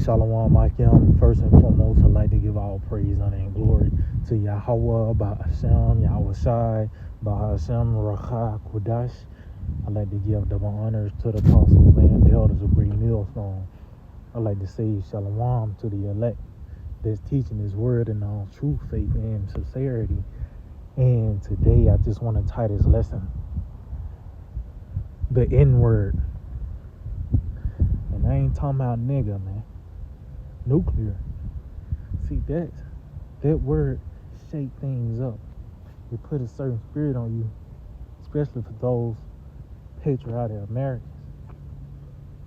Shalom, Akim. First and foremost, I'd like to give all praise, honor, and glory to Yahweh, Ba'ashem, Yahweh Shai, Ba'ashem, Racha, Kudash. I'd like to give double honors to the apostles and the elders of Great Millstone. I'd like to say Shalom to the elect that's teaching His word in all true faith and sincerity. And today, I just want to title this lesson, the N-word. And I ain't talking about nigga, man. Nuclear. See, that word shake things up. It put a certain spirit on you, especially for those patriotic Americans.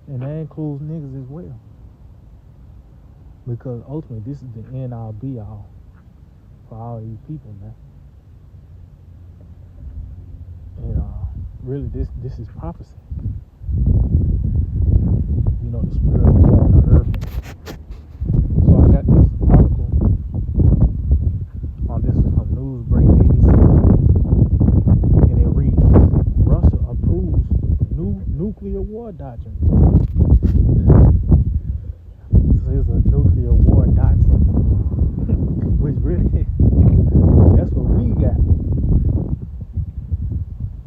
And that includes niggas as well. Because ultimately, this is the end all be all for all these people, man. And really, this is prophecy. You know, the spirit of war on the earth. So I got this article on this is from Newsbreak, ABC News, and it reads: Russia approves new nuclear war doctrine. So it's a nuclear war doctrine, which really, that's what we got.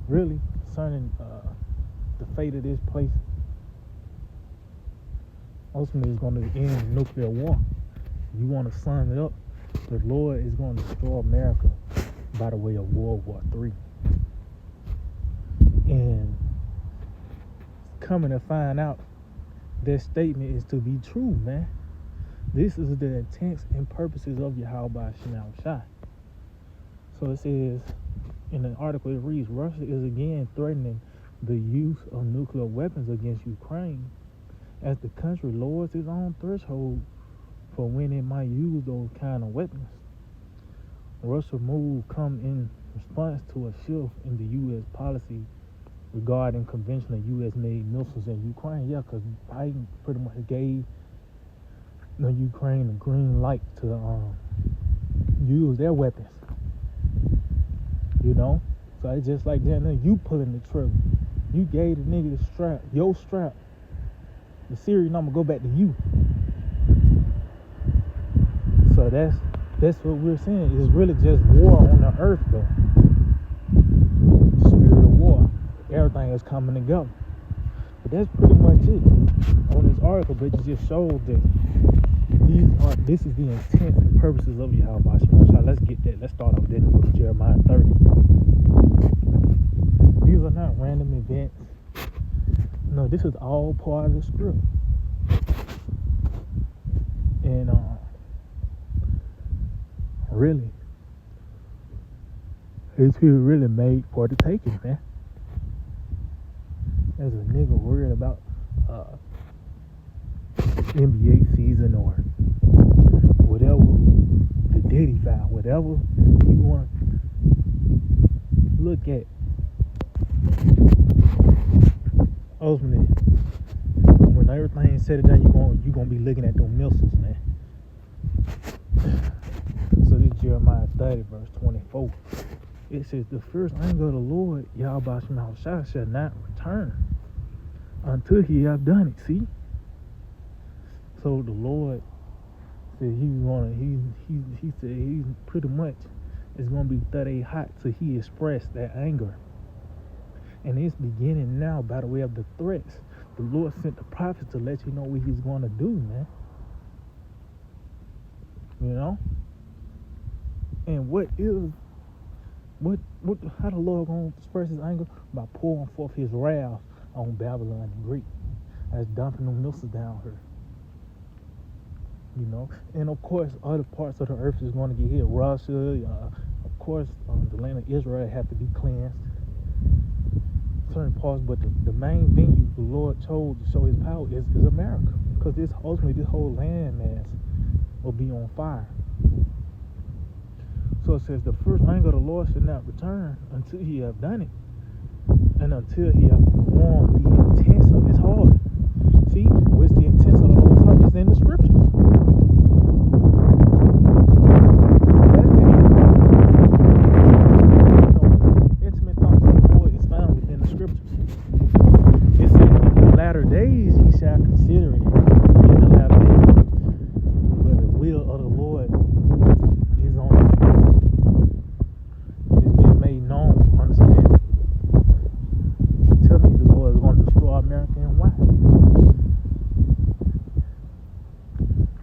Really, concerning the fate of this place. Ultimately, it's going to end nuclear war. You want to sum it up, the Lord is going to destroy America by the way of World War III. And coming to find out, that statement is to be true, man. This is the intents and purposes of Yahweh Shem Shai. So it says, in the article it reads, Russia is again threatening the use of nuclear weapons against Ukraine as the country lowers its own threshold for when it might use those kind of weapons. Russia's move come in response to a shift in the U.S. policy regarding conventional U.S.-made missiles in Ukraine. Yeah, because Biden pretty much gave the Ukraine the green light to use their weapons. You know? So it's just like that. You pulling the trigger. You gave the nigga the strap, your strap. The serial number go back to you. So that's what we're seeing. It's really just war on the earth, though. Spirit of war. Everything is coming together. But that's pretty much it on this article. But it just shows that this is the intent and purposes of Yahweh. So let's get that. Let's start off with that in the book of Jeremiah 30. These are not random events. No, this is all part of the script. And really, these people really made for the taking, man. There's a nigga worried about NBA season or whatever, the Diddy file, whatever you want to look at. Ultimately, when everything is said and done, you're gonna be looking at those missiles, man. So this is Jeremiah 30, verse 24. It says, the first anger of the Lord, Yahweh Shem Shai, shall not return until He have done it. See? So the Lord said he said He pretty much is gonna be 30 hot till He expressed that anger. And it's beginning now by the way of the threats. The Lord sent the prophets to let you know what He's going to do, man. You know? And how the Lord going to express His anger? By pouring forth His wrath on Babylon and Greece. As dumping them missiles down here. You know? And of course, other parts of the earth is going to get hit. Russia, of course, the land of Israel have to be cleansed. Certain parts, but the main venue the Lord chose to show His power is America, because ultimately this whole land mass will be on fire. So it says the first anger of the Lord should not return until He have done it, and until He have performed the intents of His heart. See, what's the intents of the Lord's heart? It's in the scriptures. Latter days ye shall consider it in the latter days. will of the Lord is on us. And it's been made known, understand. Tell me the Lord is going to destroy America and why?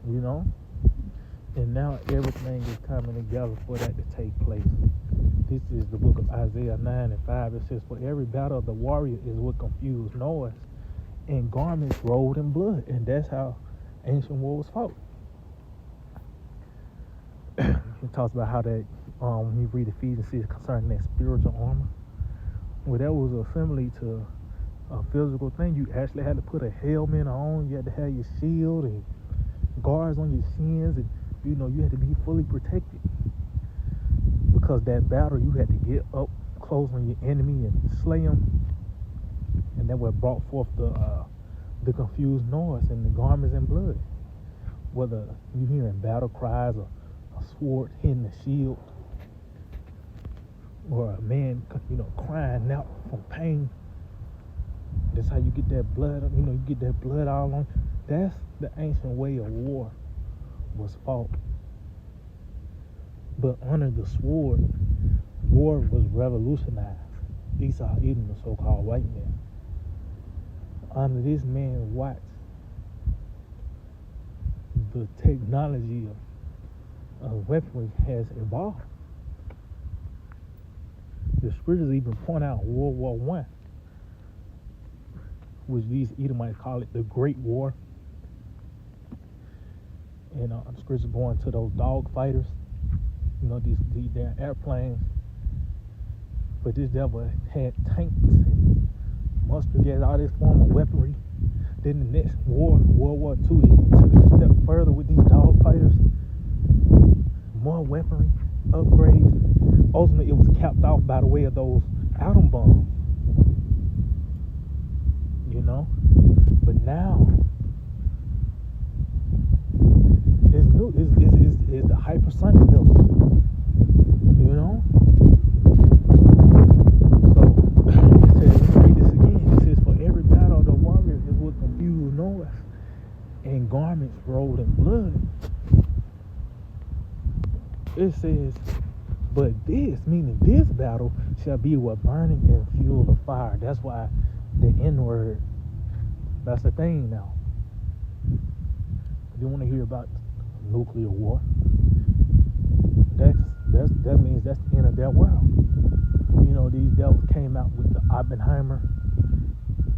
You know? And now everything is coming together for that to take place. This is the book of Isaiah 9:5. It says, for every battle of the warrior is with confused noise and garments rolled in blood. And that's how ancient war was fought. It talks about how that, when you read Ephesians 6 concerning that spiritual armor, well, that was a simile to a physical thing. You actually had to put a helmet on. You had to have your shield and guards on your shins, and you had to be fully protected, because that battle you had to get up close on your enemy and slay them, and that what brought forth the confused noise and the garments and blood. Whether you hearing battle cries or a sword hitting the shield, or a man crying out from pain, that's how you get that blood. You get that blood all on. That's the ancient way of war was fought. But under the sword, war was revolutionized. Esau Edom, the so-called white man. Under this man watch, the technology of weaponry has evolved. The scriptures even point out World War I, which these Edomites call it the Great War. And the scriptures going to those dog fighters, these damn airplanes. But this devil had tanks and mustard gas, all this form of weaponry. Then the next war, World War II, he took it a step further with these dog fighters. More weaponry, upgrades. Ultimately, it was capped off by the way of those atom bombs. But now, it's new. It's the hypersonic missiles. So, it says, read this again. It says, for every battle of the warrior is with confused noise and garments rolled in blood. It says, but this, meaning this battle, shall be with burning and fuel of fire. That's why the N-word, that's the thing now. If you want to hear about nuclear war, that means that's the end of their world. These devils came out with the Oppenheimer,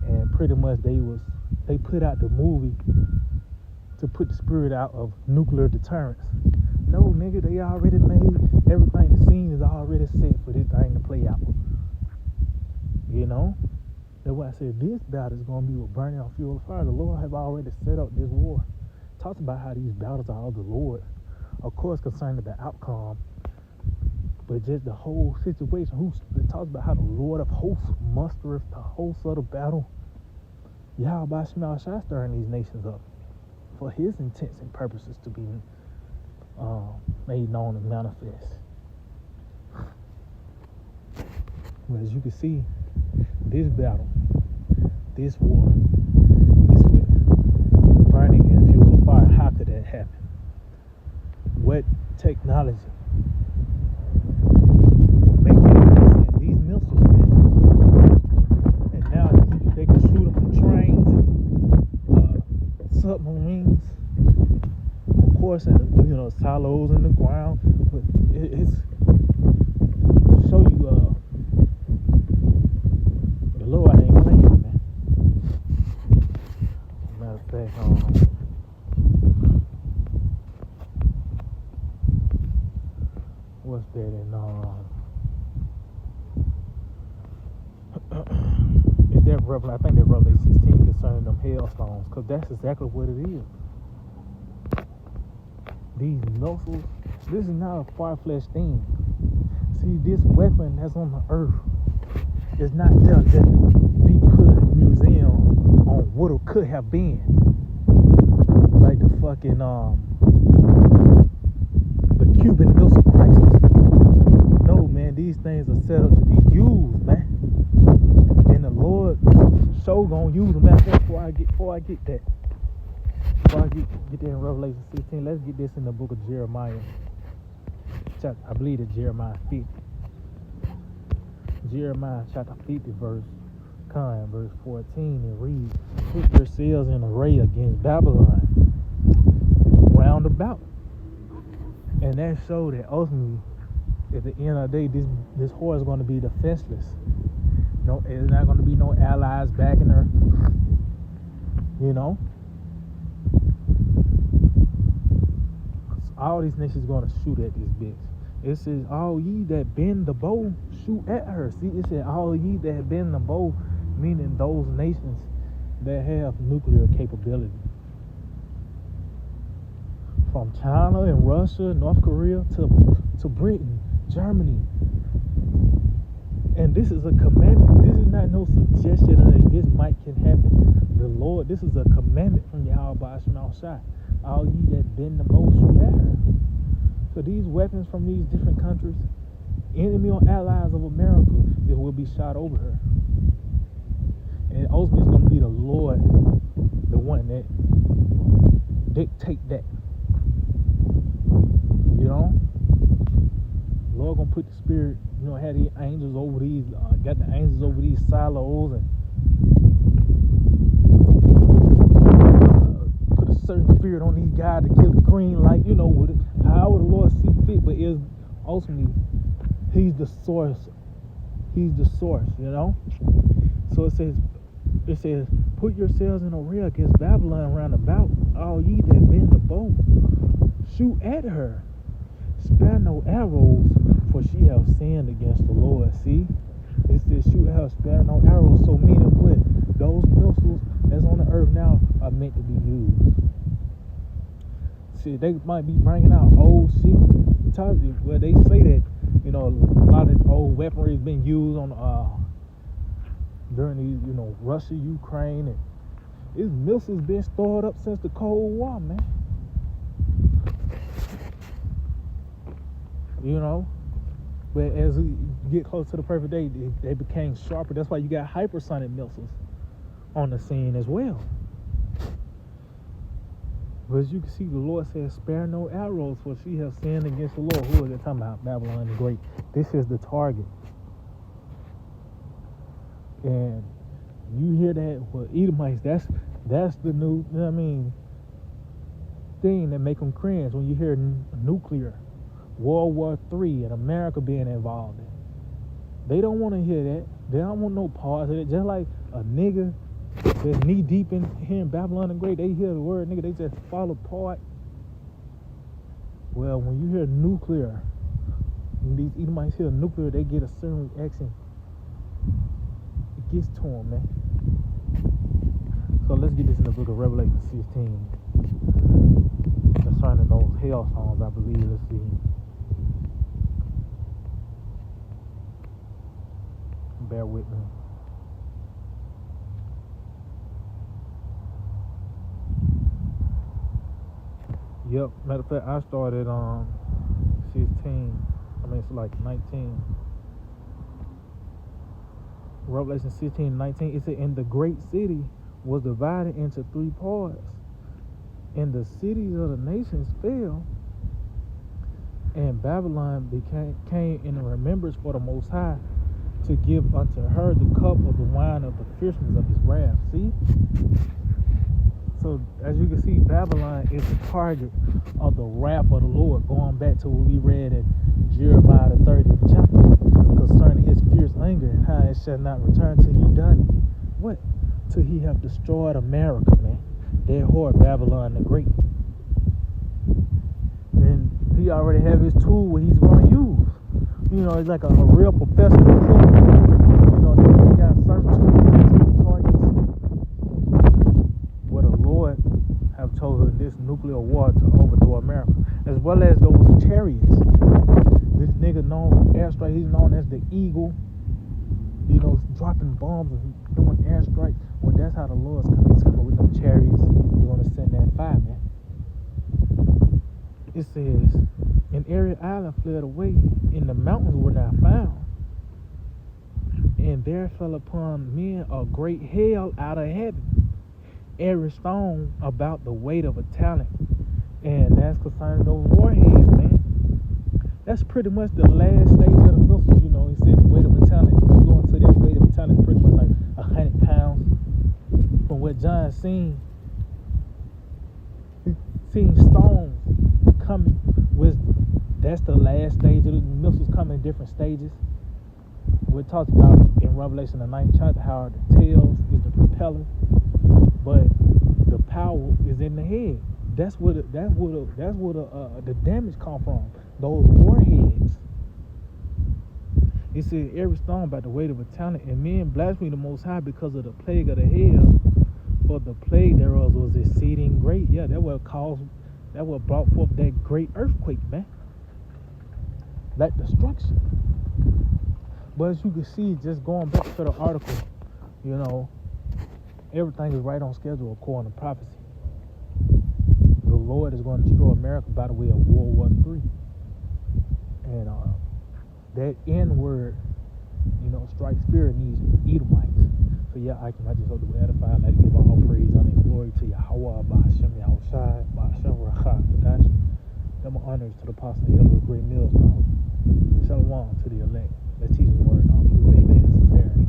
and pretty much they put out the movie to put the spirit out of nuclear deterrence. No, nigga, they already made everything. The scene is already set for this thing to play out. That's why I said this battle is going to be with burning on fuel of fire. The Lord have already set up this war. Talks about how these battles are of the Lord. Of course, concerning the outcome, but just the whole situation. It talks about how the Lord of hosts mustereth the hosts of the battle. Yahweh Shema Shai stirring these nations up for his intents and purposes to be made known and manifest. But as you can see, this battle, this war, is with burning and fuel of fire. How could that happen? What technology will make it sense? These missiles, and now they can shoot them from trains and submarines. Of course, and silos in the ground, but it's show you the Lord ain't playing, man. Matter of fact, what's that in is that Revelation? I think that Revelation 16 concerning them hailstones, because that's exactly what it is. These missiles, this is not a far-fetched thing. See, this weapon that's on the earth is not there just to be put in a museum on what it could have been. Like the fucking, the Cuban Missile Crisis. No, man, these things are set up to be used, man. And the Lord so gonna use them. Before I get that. Before I get there in Revelation 16, let's get this in the book of Jeremiah. I believe it's Jeremiah 50. Jeremiah chapter 50, verse 14, it reads, "Put yourselves in array against Babylon round about." And that showed that ultimately, at the end of the day, this whore is going to be defenseless. No, it's not going to be no allies backing her. You know, all these nations going to shoot at this bitch. It says, "All ye that bend the bow, shoot at her." See, it said, "All ye that bend the bow," meaning those nations that have nuclear capability. From China and Russia, North Korea to Britain, Germany. And this is a commandment. This is not no suggestion that this might can happen. The Lord, this is a commandment from Yahweh Shai. All ye that bend the bow, shoot at her. So these weapons from these different countries, enemy or allies of America, it will be shot over her. And ultimately it's going to be the Lord, the one that dictate that. You know? The Lord going to put the spirit, had the angels over these, got the angels over these silos and put a certain spirit on these guys to give the green light, with it, however the Lord see fit, but is ultimately, he's the source. He's the source, So it says, "Put yourselves in array against Babylon round about, all ye that bend the bow. Shoot at her. Spare no arrows, for she hath sinned against the Lord." See? It says, shoot at her, spare no arrows. So meaning what? Those missiles that's on the earth now are meant to be used. See, they might be bringing out old shit. Well, they say that, a lot of this old weaponry has been used on during these, Russia, Ukraine, and these missiles been stored up since the Cold War, man. But as we get close to the perfect day, they became sharper. That's why you got hypersonic missiles on the scene as well. But as you can see, the Lord says, "Spare no arrows, for she has sinned against the Lord." Who is it talking about? Babylon the Great. This is the target. And you hear that with Edomites, that's the new, thing that make them cringe when you hear nuclear, World War III, and America being involved in it. They don't want to hear that. They don't want no parts of it. Just like a nigga that's knee deep in hearing Babylon the Great, they hear the word nigga, they just fall apart. Well, when you hear nuclear, when these Edomites hear nuclear, they get a certain reaction. It gets to them, man. So let's get this in the book of Revelation 16. Concerning those hell songs, I believe. Let's see. Bear with me. Yep, matter of fact, I started on 16. It's like 19. Revelation 16:19. It said, "And the great city was divided into 3 parts, and the cities of the nations fell, and Babylon came in remembrance for the Most High, to give unto her the cup of the wine of the fierceness of his wrath." See? So, as you can see, Babylon is the target of the wrath of the Lord, going back to what we read in Jeremiah the 30th chapter, concerning his fierce anger, and how it shall not return till he done it. What? Till he have destroyed America, man. That whore, Babylon the Great. And he already have his tool what he's going to use. It's like a real professional killer. They got certain tools, targets. Where the Lord have chosen this nuclear war to overthrow America, as well as those chariots. This nigga known for airstrike, he's known as the Eagle. Dropping bombs and doing airstrikes. Well, that's how the Lord's coming. He's coming with them chariots. He's going to send that fire, man. It says, "And every island fled away, and the mountains were not found. And there fell upon men a great hail out of heaven, every stone about the weight of a talent. And that's concerning those warheads, man. That's pretty much the last stage of the missiles, you know. He said the weight of a talent. You go into that weight of a talent, pretty much like 100 pounds. From what John seen, he seen stones coming with. That's the last stage of the missiles coming in different stages. We talked about in Revelation the 9th chapter how the tails is the propeller, but the power is in the head. That's where the damage come from. Those warheads. He said every stone about the weight of a talent, and men blaspheme the Most High because of the plague of the hell. For the plague thereof was exceeding great. Yeah, that what brought forth that great earthquake, man. That destruction. But as you can see, just going back to the article, you know, everything is right on schedule according to prophecy. The Lord is going to destroy America by the way of World War III. And that N word, you know, strikes fear in these Edomites. So yeah, I just hope that we edify. I'd like to give all praise, honor, and glory to Yahweh, Ba'ashem Yahushai, Ba'ashem Rachah, Kodash. Double honors to the apostle and elder of Great Millstone. Shalom to the elect. Let's teach the word in all truth, amen, and sincerity.